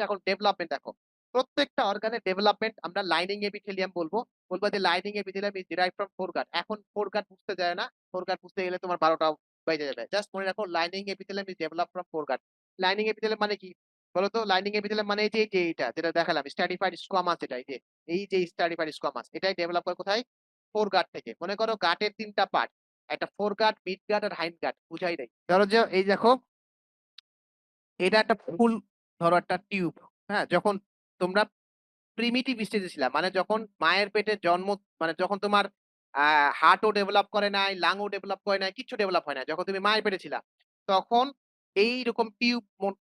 এখন ডেভেলপমেন্ট দেখো। প্রত্যেকটা অর্গানের ডেভেলপমেন্ট আমরা লাইনিং এপিথেলিয়াম বলবো। বলবো যে lining epithelium is derived from ফোরগাট। এখন ফোরগাট বুঝতে যায় না। ফোরগাট বুঝতে গেলে তোমার ১২ টাও বেজে যাবে। জাস্ট মনে রাখো lining epithelium is developed from ফোরগাট। Lining epithelium মানে কি? বলো তো লাইনিং এপিথেলিয়াম মানে এই যে এইটা যেটা দেখালাম স্ট্র্যাটিফাইড স্কোয়ামাস যেটা এই যে স্ট্র্যাটিফাইড স্কোয়ামাস এটাই ডেভেলপ করে কোথায়? ফোরগাট থেকে। মনে করো গাটের ৩ টা পার্ট। একটা ফোরগাট, মিডগাট আর হাইন্ডগাট বুঝাই নাই। ধরো যে এই দেখো এটা একটা ফুল ধরো একটা টিউব। হ্যাঁ? যখন তোমরা প্রিমিটিভ স্টেজে ছিলা। মানে যখন মায়ের পেটে জন্ম মানে যখন তোমার আ হার্টও ডেভেলপ করে নাই, লাংও ডেভেলপ করে নাই, কিচ্ছু ডেভেলপ হয় নাই। যখন তুমি মায়ের পেটে ছিলা, তখন এইরকম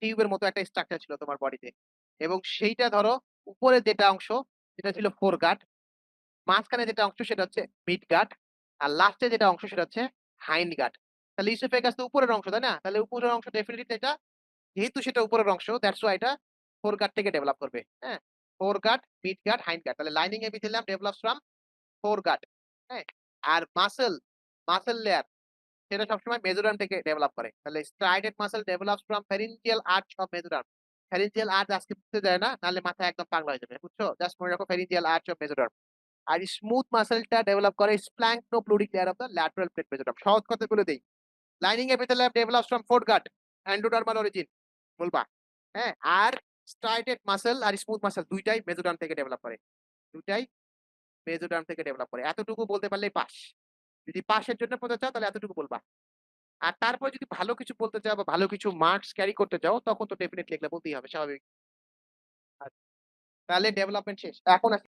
টিউবের মতো একটা স্ট্রাকচার ছিল তোমার বডিতে। এবং সেইটা ধরো উপরে যেটা অংশ সেটা ছিল ফোরগাট, মাঝখানে যেটা অংশ সেটা হচ্ছে মিডগাট, আর লাস্টে যেটা অংশ সেটা হচ্ছে হাইন্ডগাট। তাহলে ইসোফেগাস তো উপরের অংশ, তাই না? তাহলে উপরের অংশ ডেফিনিটলি এটা যেহেতু সেটা উপরের অংশ দ্যাটস ওয়াই এটা ফোরগাট থেকে ডেভেলপ করবে। হ্যাঁ? ফোরগাট, মিডগাট, হাইন্ডগাট। তাহলে lining epithelium develops from foregut. হ্যাঁ? আর মাসল লেয়ার সেটা সবসময় মেসোডার্ম থেকে ডেভেলপ করে। তাহলে striated muscle develops from pharyngeal arch of mesoderm. Pharyngeal arch আজকে বুঝতে যায় না, নাহলে মাথা একদম পাগলা হয়ে যাবে। বুঝছো? জাস্ট মনে রাখো ফ্যারিঞ্জিয়াল আর্চ অফ মেসোডার্ম। আর স্মুথ মাসলটা ডেভেলপ করে splanchnopleuric layer of the lateral plate mesoderm. সহজ কথায় বলে দেই। Lining epithelium develops from foregut, endodermal origin বলবা। হ্যাঁ? আর স্ট্রাইটেড মাসল আর স্মুথ মাসল ২ টাই মেসোডার্ম থেকে ডেভেলপ করে। ২ টাই মেসোডার্ম থেকে ডেভেলপ করে। এতটুকু বলতে পারলেই পাস। যদি পাসের জন্য পড়তে চাও তাহলে এতটুকু বলবা। আর তারপরে যদি ভালো কিছু বলতে চাও বা ভালো কিছু মার্কস ক্যারি করতে চাও তখন তো ডেফিনিটলি এগুলা বলতেই হবে স্বাভাবিক। আচ্ছা, তাহলে ডেভেলপমেন্ট শেষ। এখন আসি